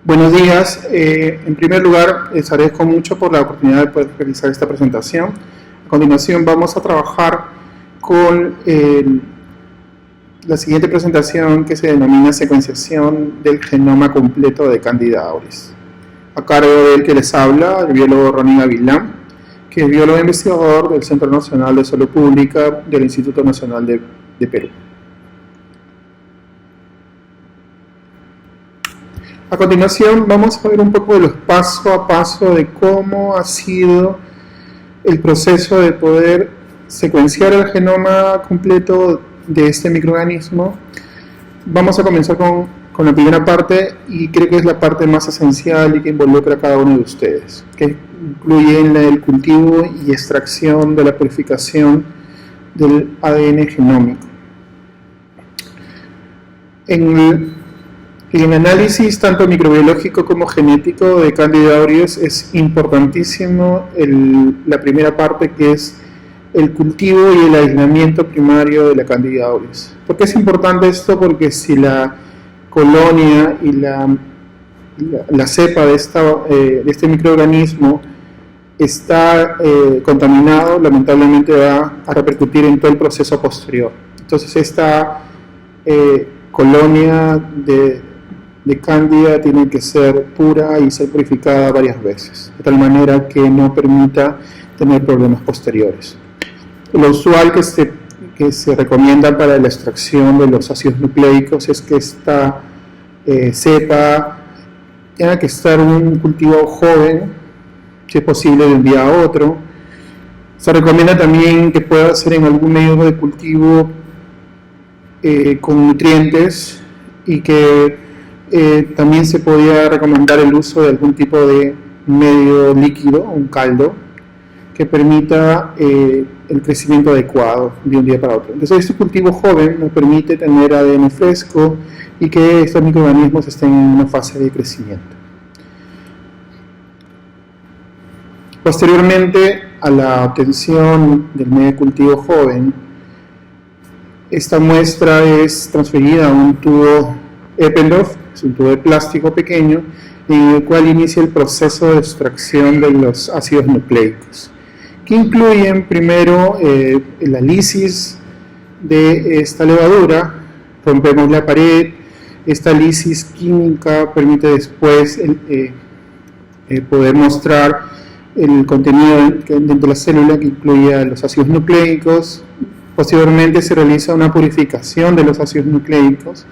Buenos días. En primer lugar, les agradezco mucho por la oportunidad de poder realizar esta presentación. A continuación vamos a trabajar con la siguiente presentación, que se denomina secuenciación del genoma completo de Candida auris. A cargo del que les habla, el biólogo Ronin Avilán, que es biólogo investigador del Centro Nacional de Salud Pública del Instituto Nacional de Perú. A continuación vamos a ver un poco de los paso a paso de cómo ha sido el proceso de poder secuenciar el genoma completo de este microorganismo. Vamos a comenzar con la primera parte, y creo que es la parte más esencial y que involucra a cada uno de ustedes, que incluye el cultivo y extracción de la purificación del ADN genómico. En el análisis tanto microbiológico como genético de Candida auris es importantísimo la primera parte, que es el cultivo y el aislamiento primario de la Candida auris. ¿Por qué es importante esto? Porque si la colonia y la cepa de este microorganismo está contaminado, lamentablemente va a repercutir en todo el proceso posterior. Entonces esta colonia de Cándida tiene que ser pura y ser purificada varias veces, de tal manera que no permita tener problemas posteriores. Lo usual que se recomienda para la extracción de los ácidos nucleicos es que esta cepa tenga que estar en un cultivo joven, si es posible de un día a otro. Se recomienda también que pueda ser en algún medio de cultivo con nutrientes, y que también se podía recomendar el uso de algún tipo de medio líquido, un caldo, que permita el crecimiento adecuado de un día para otro. Entonces este cultivo joven nos permite tener ADN fresco y que estos microorganismos estén en una fase de crecimiento. Posteriormente a la obtención del medio de cultivo joven, esta muestra es transferida a un tubo Eppendorf, es un tubo de plástico pequeño, en el cual inicia el proceso de extracción de los ácidos nucleicos, que incluyen primero la lisis de esta levadura. Rompemos la pared. Esta lisis química permite después poder mostrar el contenido dentro de la célula, que incluye los ácidos nucleicos. Posteriormente se realiza una purificación de los ácidos nucleicos,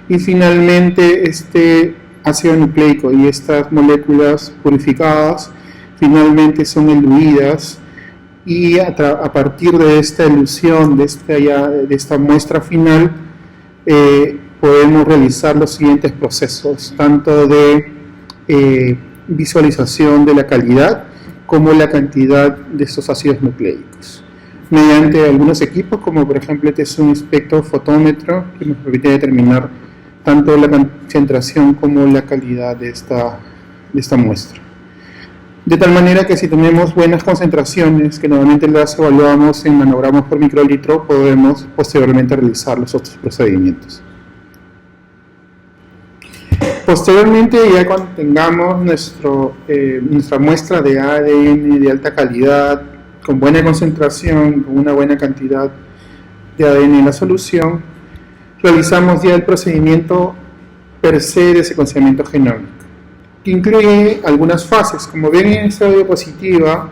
y finalmente este ácido nucleico y estas moléculas purificadas finalmente son eluidas, y a partir de esta elusión, de esta muestra final, podemos realizar los siguientes procesos, tanto de visualización de la calidad como la cantidad de estos ácidos nucleicos, mediante algunos equipos, como por ejemplo este es un espectrofotómetro, que nos permite determinar tanto la concentración como la calidad de esta muestra. De tal manera que si tenemos buenas concentraciones, que normalmente las evaluamos en nanogramos por microlitro, podemos posteriormente realizar los otros procedimientos. Posteriormente, ya cuando tengamos nuestra muestra de ADN de alta calidad, con buena concentración, con una buena cantidad de ADN en la solución, realizamos ya el procedimiento per se de secuenciamiento genómico, que incluye algunas fases. Como ven en esta diapositiva,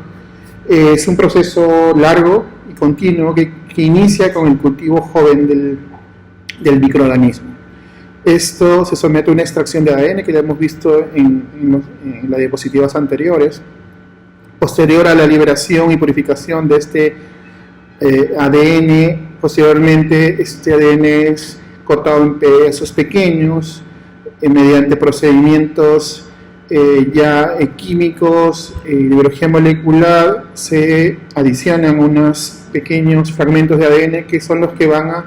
es un proceso largo y continuo que inicia con el cultivo joven del microorganismo. Esto se somete a una extracción de ADN, que ya hemos visto en las diapositivas anteriores. Posterior a la liberación y purificación de este ADN, posteriormente este ADN es cortado en pedazos pequeños mediante procedimientos químicos de biología molecular. Se adicionan unos pequeños fragmentos de ADN que son los que van a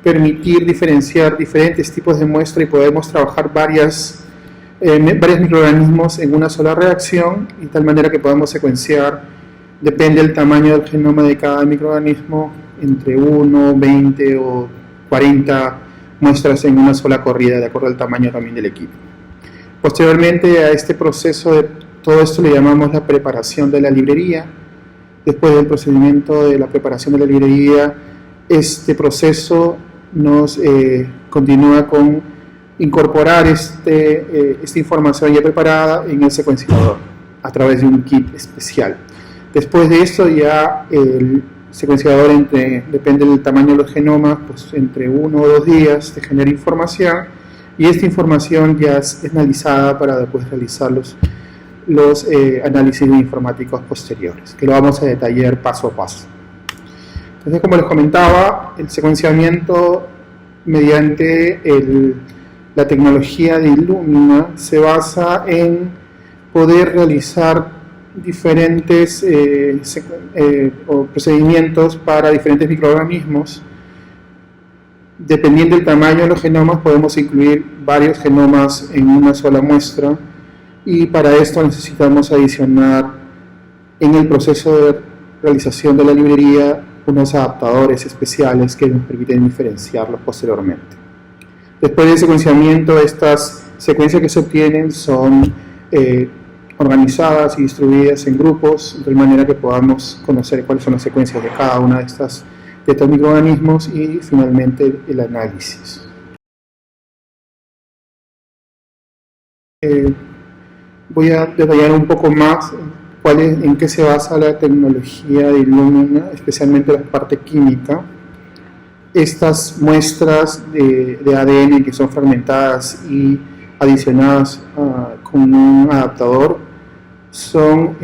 permitir diferenciar diferentes tipos de muestra, y podemos trabajar varios microorganismos en una sola reacción, de tal manera que podamos secuenciar, depende del tamaño del genoma de cada microorganismo, entre 1, 20 o 40 muestras en una sola corrida, de acuerdo al tamaño también del equipo. Posteriormente a este proceso, todo esto le llamamos la preparación de la librería. Después del procedimiento de la preparación de la librería, este proceso nos continúa con incorporar esta información ya preparada en el secuenciador a través de un kit especial. Después de esto ya el secuenciador, depende del tamaño de los genomas, pues entre 1 o 2 días te genera información, y esta información ya es analizada para después realizar los análisis informáticos posteriores, que lo vamos a detallar paso a paso. Entonces, como les comentaba, el secuenciamiento mediante la tecnología de Illumina se basa en poder realizar diferentes procedimientos para diferentes microorganismos. Dependiendo del tamaño de los genomas, podemos incluir varios genomas en una sola muestra, y para esto necesitamos adicionar en el proceso de realización de la librería unos adaptadores especiales que nos permiten diferenciarlos posteriormente. Después del secuenciamiento, estas secuencias que se obtienen son organizadas y distribuidas en grupos, de tal manera que podamos conocer cuáles son las secuencias de cada una de estos microorganismos, y finalmente el análisis. Voy a detallar un poco más en qué se basa la tecnología de Illumina, especialmente la parte química. Estas muestras de ADN que son fragmentadas y adicionadas con un adaptador son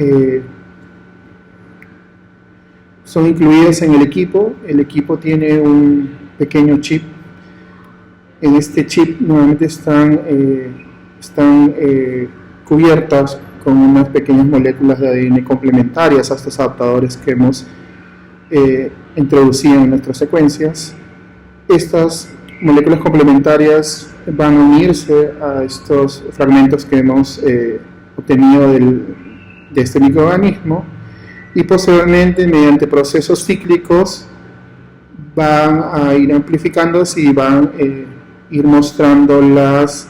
incluidas en el equipo. El equipo tiene un pequeño chip. En este chip normalmente están cubiertas con unas pequeñas moléculas de ADN complementarias a estos adaptadores que hemos introducido en nuestras secuencias. Estas moléculas complementarias van a unirse a estos fragmentos que hemos obtenido de este microorganismo, y posteriormente, mediante procesos cíclicos, van a ir amplificándose y van a ir mostrando los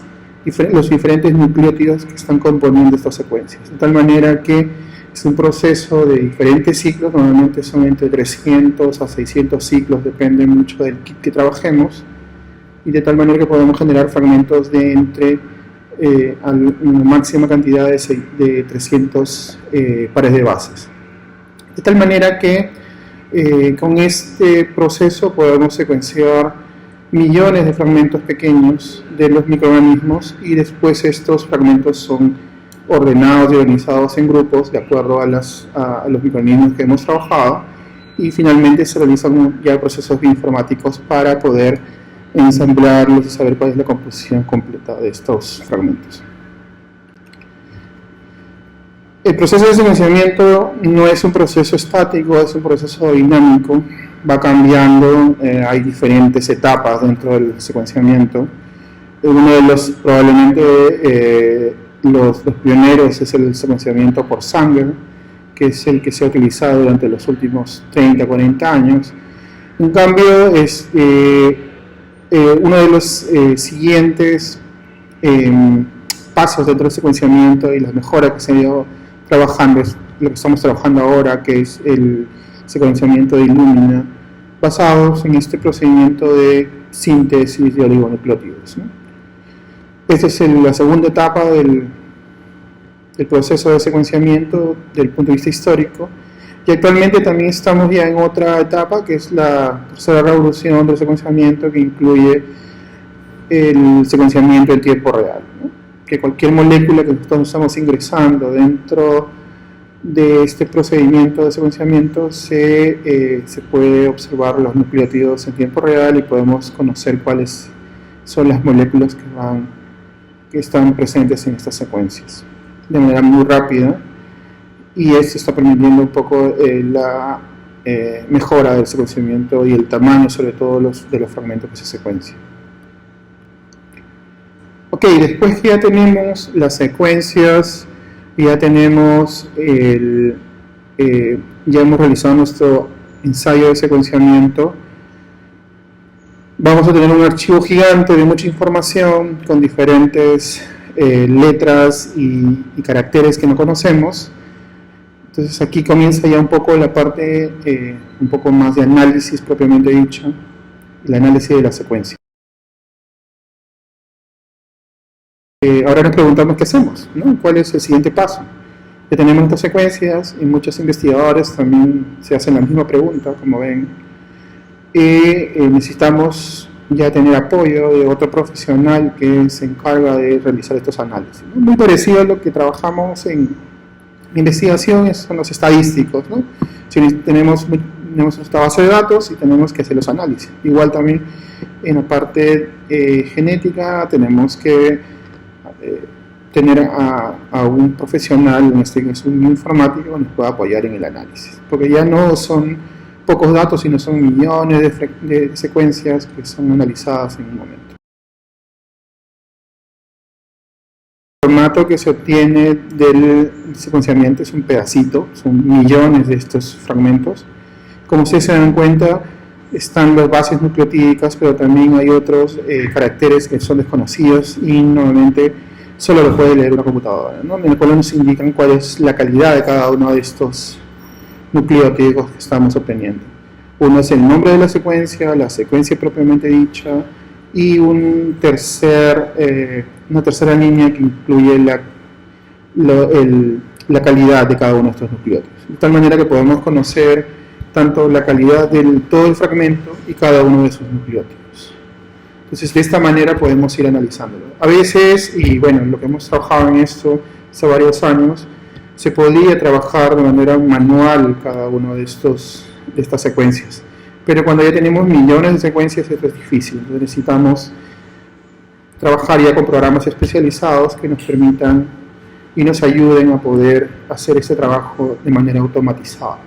diferentes nucleótidos que están componiendo estas secuencias, de tal manera que es un proceso de diferentes ciclos. Normalmente son entre 300 a 600 ciclos, depende mucho del kit que trabajemos, y de tal manera que podemos generar fragmentos de entre una máxima cantidad de 300 pares de bases. De tal manera que con este proceso podemos secuenciar millones de fragmentos pequeños de los microorganismos, y después estos fragmentos son ordenados y organizados en grupos de acuerdo a los microorganismos que hemos trabajado, y finalmente se realizan ya procesos bioinformáticos para poder ensamblarlos y saber cuál es la composición completa de estos fragmentos. El proceso de secuenciamiento no es un proceso estático, es un proceso dinámico, va cambiando, hay diferentes etapas dentro del secuenciamiento. Uno de los, probablemente, los pioneros es el secuenciamiento por Sanger, que es el que se ha utilizado durante los últimos 30, 40 años. En cambio, uno de los siguientes pasos dentro del secuenciamiento y las mejoras que se han ido trabajando es lo que estamos trabajando ahora, que es el secuenciamiento de Illumina, basados en este procedimiento de síntesis de oligonucleótidos, ¿no? Esta es la segunda etapa del proceso de secuenciamiento desde el punto de vista histórico, y actualmente también estamos ya en otra etapa, que es la tercera revolución del secuenciamiento, que incluye el secuenciamiento en tiempo real, ¿no? Que cualquier molécula que nosotros estamos ingresando dentro de este procedimiento de secuenciamiento se puede observar los nucleótidos en tiempo real, y podemos conocer cuáles son las moléculas que están presentes en estas secuencias de manera muy rápida, y esto está permitiendo un poco la mejora del secuenciamiento y el tamaño, sobre todo de los fragmentos que se secuencian. Ok, después que ya tenemos las secuencias, ya tenemos ya hemos realizado nuestro ensayo de secuenciamiento, vamos a tener un archivo gigante de mucha información con diferentes letras y caracteres que no conocemos. Entonces aquí comienza ya un poco la parte un poco más de análisis propiamente dicho, el análisis de la secuencia. Ahora nos preguntamos qué hacemos, ¿no? ¿Cuál es el siguiente paso? Ya tenemos estas secuencias y muchos investigadores también se hacen la misma pregunta, como ven, y necesitamos ya tener apoyo de otro profesional que se encarga de realizar estos análisis, ¿no? Muy parecido a lo que trabajamos en investigación, son los estadísticos, ¿no? Si tenemos nuestra base de datos y tenemos que hacer los análisis. Igual también en la parte genética tenemos que tener a un profesional, en este caso un informático, que nos pueda apoyar en el análisis, porque ya no son pocos datos, sino son millones de secuencias que son analizadas en un momento. El formato que se obtiene del secuenciamiento es un pedacito, son millones de estos fragmentos. Como ustedes se dan cuenta, están las bases nucleotídicas, pero también hay otros caracteres que son desconocidos y normalmente solo lo puede leer una computadora, ¿no? En el cual nos indican cuál es la calidad de cada uno de estos nucleótidos que estamos obteniendo. Uno es el nombre de la secuencia propiamente dicha, y una tercera línea que incluye la calidad de cada uno de estos nucleótidos. De tal manera que podemos conocer tanto la calidad de todo el fragmento y cada uno de sus nucleótidos. Entonces, de esta manera podemos ir analizándolo. A veces, y bueno, lo que hemos trabajado en esto hace varios años, se podría trabajar de manera manual cada uno de estas secuencias. Pero cuando ya tenemos millones de secuencias, esto es difícil. Entonces necesitamos trabajar ya con programas especializados que nos permitan y nos ayuden a poder hacer este trabajo de manera automatizada.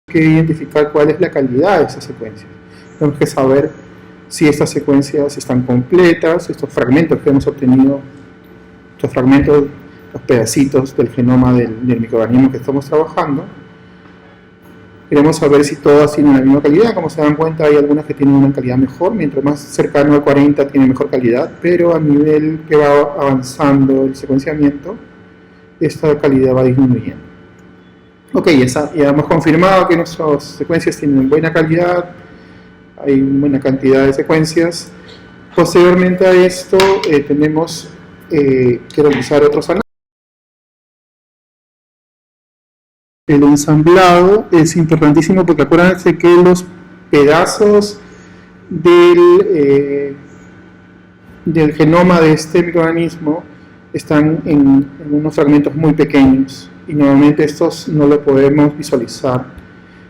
Hay que identificar cuál es la calidad de esas secuencias. Tenemos que saber si estas secuencias están completas, estos fragmentos que hemos obtenido, estos fragmentos, los pedacitos del genoma del microorganismo que estamos trabajando. Queremos saber si todas tienen la misma calidad. Como se dan cuenta, hay algunas que tienen una calidad mejor, mientras más cercano al 40 tiene mejor calidad, pero a nivel que va avanzando el secuenciamiento, esta calidad va disminuyendo. Ok, ya hemos confirmado que nuestras secuencias tienen buena calidad, hay una buena cantidad de secuencias. Posteriormente a esto, tenemos que realizar otros análisis. El ensamblado es importantísimo porque acuérdense que los pedazos del genoma de este microorganismo están en unos fragmentos muy pequeños y normalmente estos no lo podemos visualizar.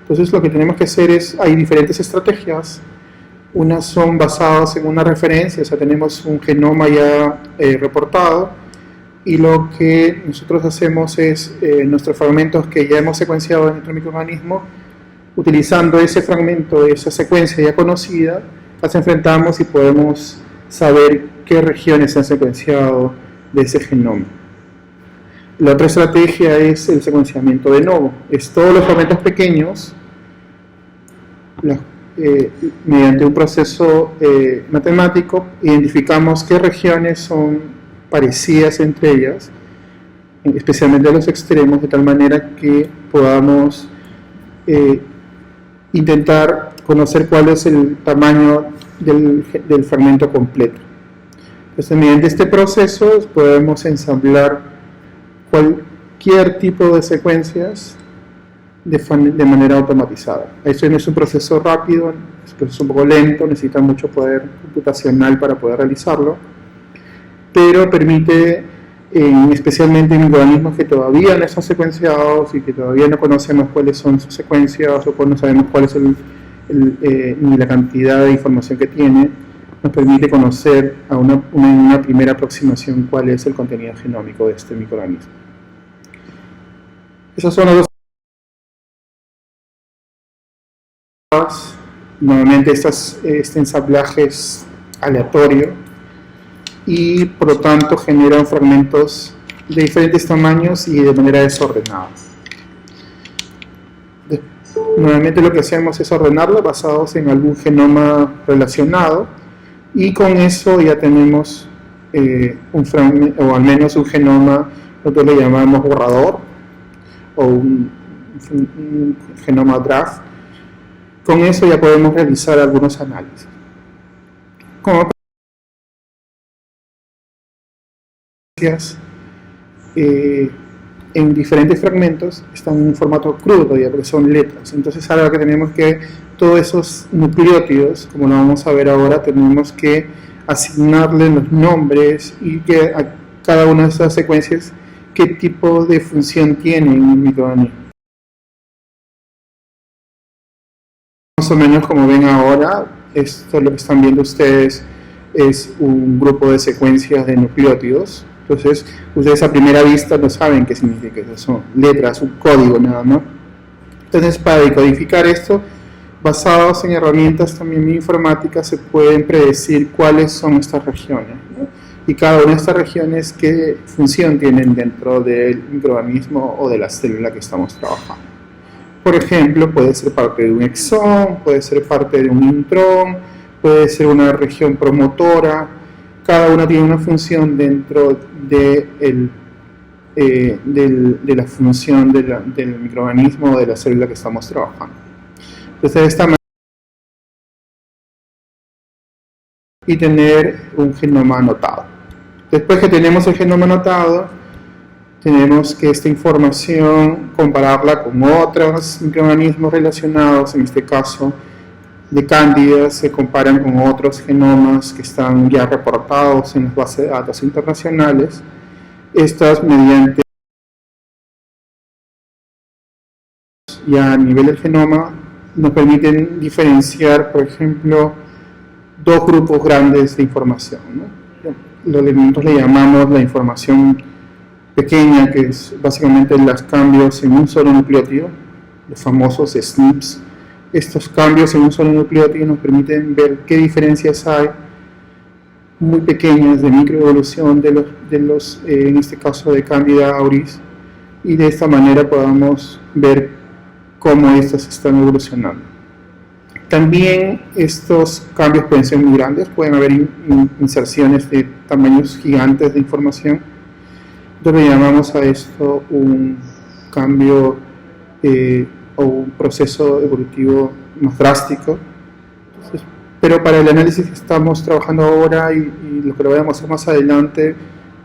Entonces lo que tenemos que hacer hay diferentes estrategias. Unas son basadas en una referencia, o sea, tenemos un genoma ya reportado, y lo que nosotros hacemos es nuestros fragmentos que ya hemos secuenciado en nuestro microorganismo, utilizando ese fragmento, esa secuencia ya conocida, las enfrentamos y podemos saber qué regiones se han secuenciado de ese genoma. La otra estrategia es el secuenciamiento de novo. Es todos los fragmentos pequeños, mediante un proceso matemático, identificamos qué regiones son parecidas entre ellas, especialmente a los extremos, de tal manera que podamos intentar conocer cuál es el tamaño del fragmento completo. Entonces, mediante este proceso podemos ensamblar cualquier tipo de secuencias de manera automatizada. Esto no es un proceso rápido, es un proceso un poco lento, necesita mucho poder computacional para poder realizarlo, pero permite, especialmente en microorganismos que todavía no están secuenciados y que todavía no conocemos cuáles son sus secuencias o no sabemos cuál es ni la cantidad de información que tiene, nos permite conocer una primera aproximación cuál es el contenido genómico de este microorganismo. Esas son las dos. Normalmente este ensamblaje es aleatorio y por lo tanto generan fragmentos de diferentes tamaños y de manera desordenada. Normalmente lo que hacemos es ordenarlo basados en algún genoma relacionado, y con eso ya tenemos un fragmento, o al menos un genoma, nosotros le llamamos borrador, o un genoma draft. Con eso ya podemos realizar algunos análisis. Como en diferentes fragmentos están en formato crudo, ya porque son letras. Entonces ahora que tenemos que, todos esos nucleótidos, como lo vamos a ver ahora, tenemos que asignarle los nombres y que a cada una de esas secuencias qué tipo de función tiene en el microorganismo. Más o menos como ven ahora, esto lo que están viendo ustedes es un grupo de secuencias de nucleótidos. Entonces, ustedes a primera vista no saben qué significa eso, son letras, un código nada más. Entonces, para decodificar esto, basados en herramientas también informáticas, se pueden predecir cuáles son estas regiones, ¿no? Y cada una de estas regiones, qué función tienen dentro del microorganismo o de la célula que estamos trabajando. Por ejemplo, puede ser parte de un exón, puede ser parte de un intrón, puede ser una región promotora. Cada una tiene una función dentro de la función del microorganismo o de la célula que estamos trabajando. Entonces, de esta manera, y tener un genoma anotado. Después que tenemos el genoma anotado, tenemos que esta información compararla con otros microorganismos relacionados, en este caso de Cándida, se comparan con otros genomas que están ya reportados en las bases de datos internacionales. Estas mediante ya a nivel del genoma nos permiten diferenciar, por ejemplo, dos grupos grandes de información, ¿no? Lo que nosotros le llamamos la información pequeña, que es básicamente los cambios en un solo nucleótido, los famosos SNPs. Estos cambios en un solo nucleótido nos permiten ver qué diferencias hay muy pequeñas de microevolución de los en este caso de Candida auris, y de esta manera podamos ver cómo estas están evolucionando. También estos cambios pueden ser muy grandes, pueden haber inserciones de tamaños gigantes de información. Entonces le llamamos a esto un cambio o un proceso evolutivo más drástico. Entonces, pero para el análisis que estamos trabajando ahora y lo que lo vamos a hacer más adelante,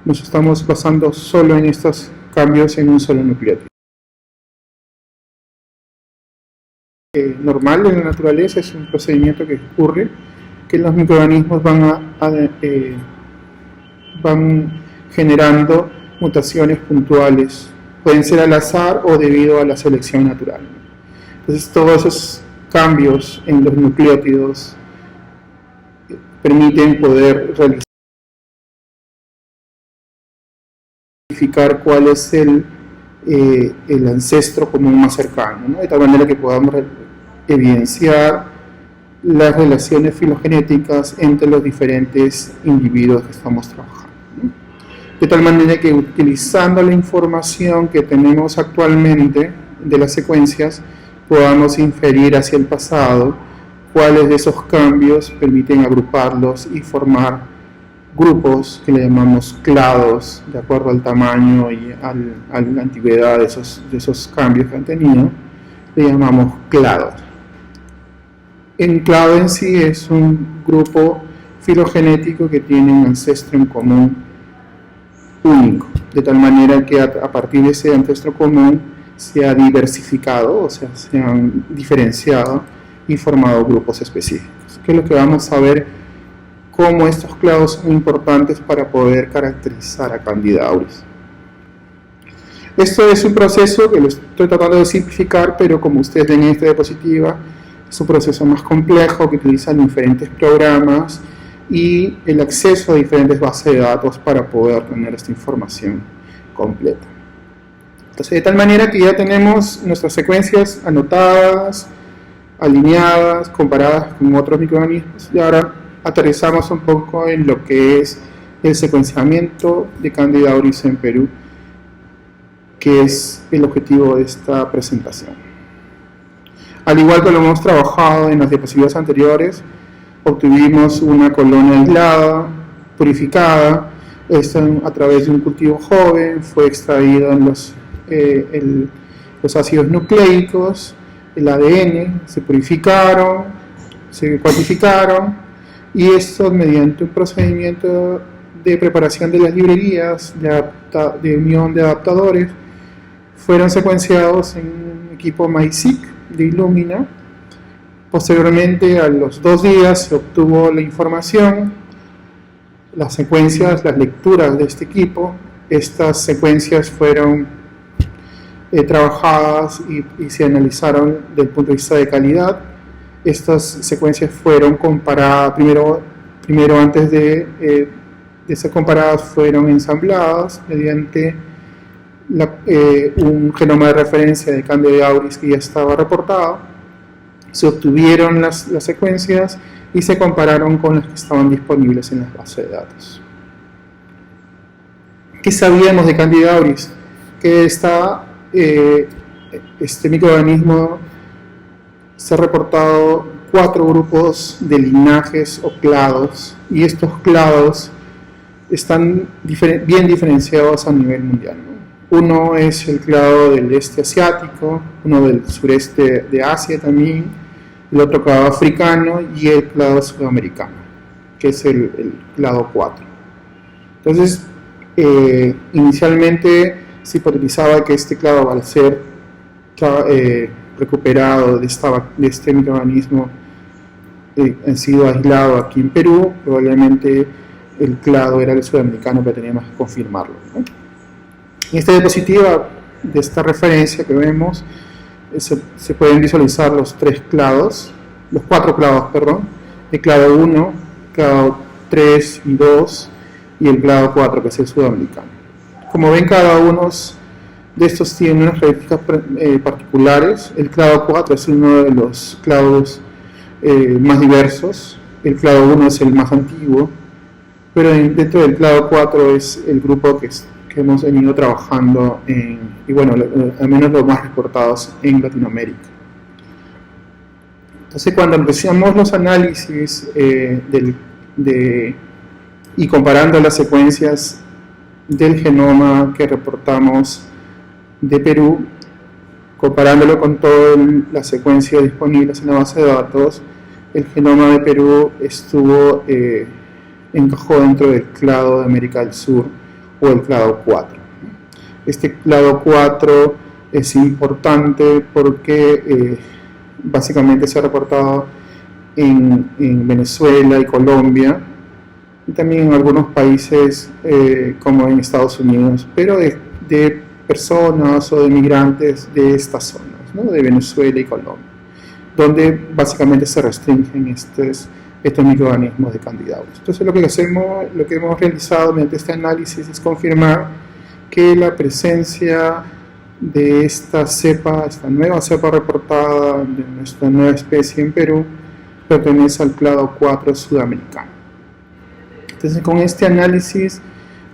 nos estamos basando solo en estos cambios en un solo nucleótido. Normal en la naturaleza es un procedimiento que ocurre, que los microorganismos van generando mutaciones puntuales, pueden ser al azar o debido a la selección natural. Entonces todos esos cambios en los nucleótidos permiten poder identificar cuál es el ancestro común más cercano, ¿no? De tal manera que podamos evidenciar las relaciones filogenéticas entre los diferentes individuos que estamos trabajando, ¿no? De tal manera que utilizando la información que tenemos actualmente de las secuencias, podamos inferir hacia el pasado cuáles de esos cambios permiten agruparlos y formar grupos que le llamamos clados, de acuerdo al tamaño y a la antigüedad de esos cambios que han tenido, le llamamos clados. Un clado en sí es un grupo filogenético que tiene un ancestro en común único, de tal manera que a partir de ese ancestro común se ha diversificado, o sea, se han diferenciado y formado grupos específicos, que es lo que vamos a ver, cómo estos clados son importantes para poder caracterizar a Candida auris. Esto es un proceso que lo estoy tratando de simplificar, pero como ustedes ven en esta diapositiva, es un proceso más complejo que utiliza diferentes programas y el acceso a diferentes bases de datos para poder tener esta información completa. Entonces, de tal manera que ya tenemos nuestras secuencias anotadas, alineadas, comparadas con otros microorganismos, y ahora aterrizamos un poco en lo que es el secuenciamiento de Candida auris en Perú, que es el objetivo de esta presentación. Al igual que lo hemos trabajado en las diapositivas anteriores, obtuvimos una colonia aislada, purificada, a través de un cultivo joven, fue extraído en los ácidos nucleicos, el ADN, se purificaron, se cuantificaron, y esto mediante un procedimiento de preparación de las librerías de unión de adaptadores fueron secuenciados en un equipo MySeq de Illumina. Posteriormente, a los 2 días, se obtuvo la información, las secuencias, las lecturas de este equipo. Estas secuencias fueron trabajadas y se analizaron desde el punto de vista de calidad. Estas secuencias fueron comparadas, primero antes de ser comparadas, fueron ensambladas mediante un genoma de referencia de Candida auris que ya estaba reportado. Se obtuvieron las secuencias y se compararon con las que estaban disponibles en las bases de datos. ¿Qué sabíamos de Candida auris? Que este microorganismo se ha reportado 4 grupos de linajes o clados, y estos clados están bien diferenciados a nivel mundial, ¿no? Uno es el clado del este asiático, uno del sureste de Asia también, el otro clado africano y el clado sudamericano, que es el clado 4. Entonces, inicialmente se hipotetizaba que este clado, al ser recuperado de este microorganismo, ha sido aislado aquí en Perú. Probablemente el clado era el sudamericano, pero teníamos que confirmarlo, ¿no? En esta diapositiva de esta referencia que vemos, se pueden visualizar los 4 clados, el clado 1, clado 3 y 2 y el clado 4, que es el sudamericano. Como ven, cada uno de estos tiene unas características particulares. El clado 4 es uno de los clados más diversos. El clado 1 es el más antiguo, pero dentro del clado 4 es el grupo que hemos venido trabajando y bueno, al menos los más reportados en Latinoamérica. Entonces, cuando empezamos los análisis y comparando las secuencias del genoma que reportamos de Perú, comparándolo con todas las secuencias disponibles en la base de datos, el genoma de Perú encajó dentro del clado de América del Sur, o el clado 4. Este clado 4 es importante porque básicamente se ha reportado en Venezuela y Colombia, y también en algunos países como en Estados Unidos, pero de personas o de migrantes de estas zonas, ¿no? De Venezuela y Colombia, donde básicamente se restringen estos microorganismos de Candida auris. Entonces, lo que hemos realizado mediante este análisis es confirmar que la presencia de esta nueva cepa reportada de nuestra nueva especie en Perú, pertenece al clado 4 sudamericano. Entonces, con este análisis,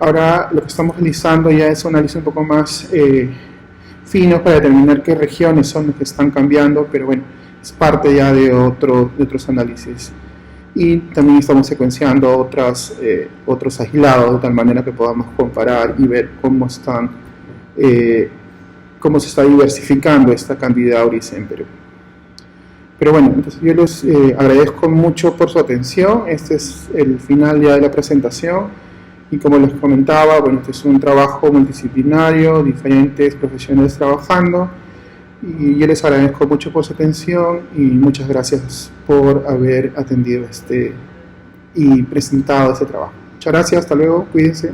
ahora lo que estamos realizando ya es un análisis un poco más fino para determinar qué regiones son las que están cambiando, pero bueno, es parte ya de otros análisis. Y también estamos secuenciando otros aislados, de tal manera que podamos comparar y ver cómo se está diversificando esta Candida auris en Perú. Pero bueno, entonces yo les agradezco mucho por su atención. Este es el final ya de la presentación, y como les comentaba, bueno, este es un trabajo multidisciplinario, diferentes profesionales trabajando, y yo les agradezco mucho por su atención y muchas gracias por haber atendido y presentado este trabajo. Muchas gracias, hasta luego, cuídense.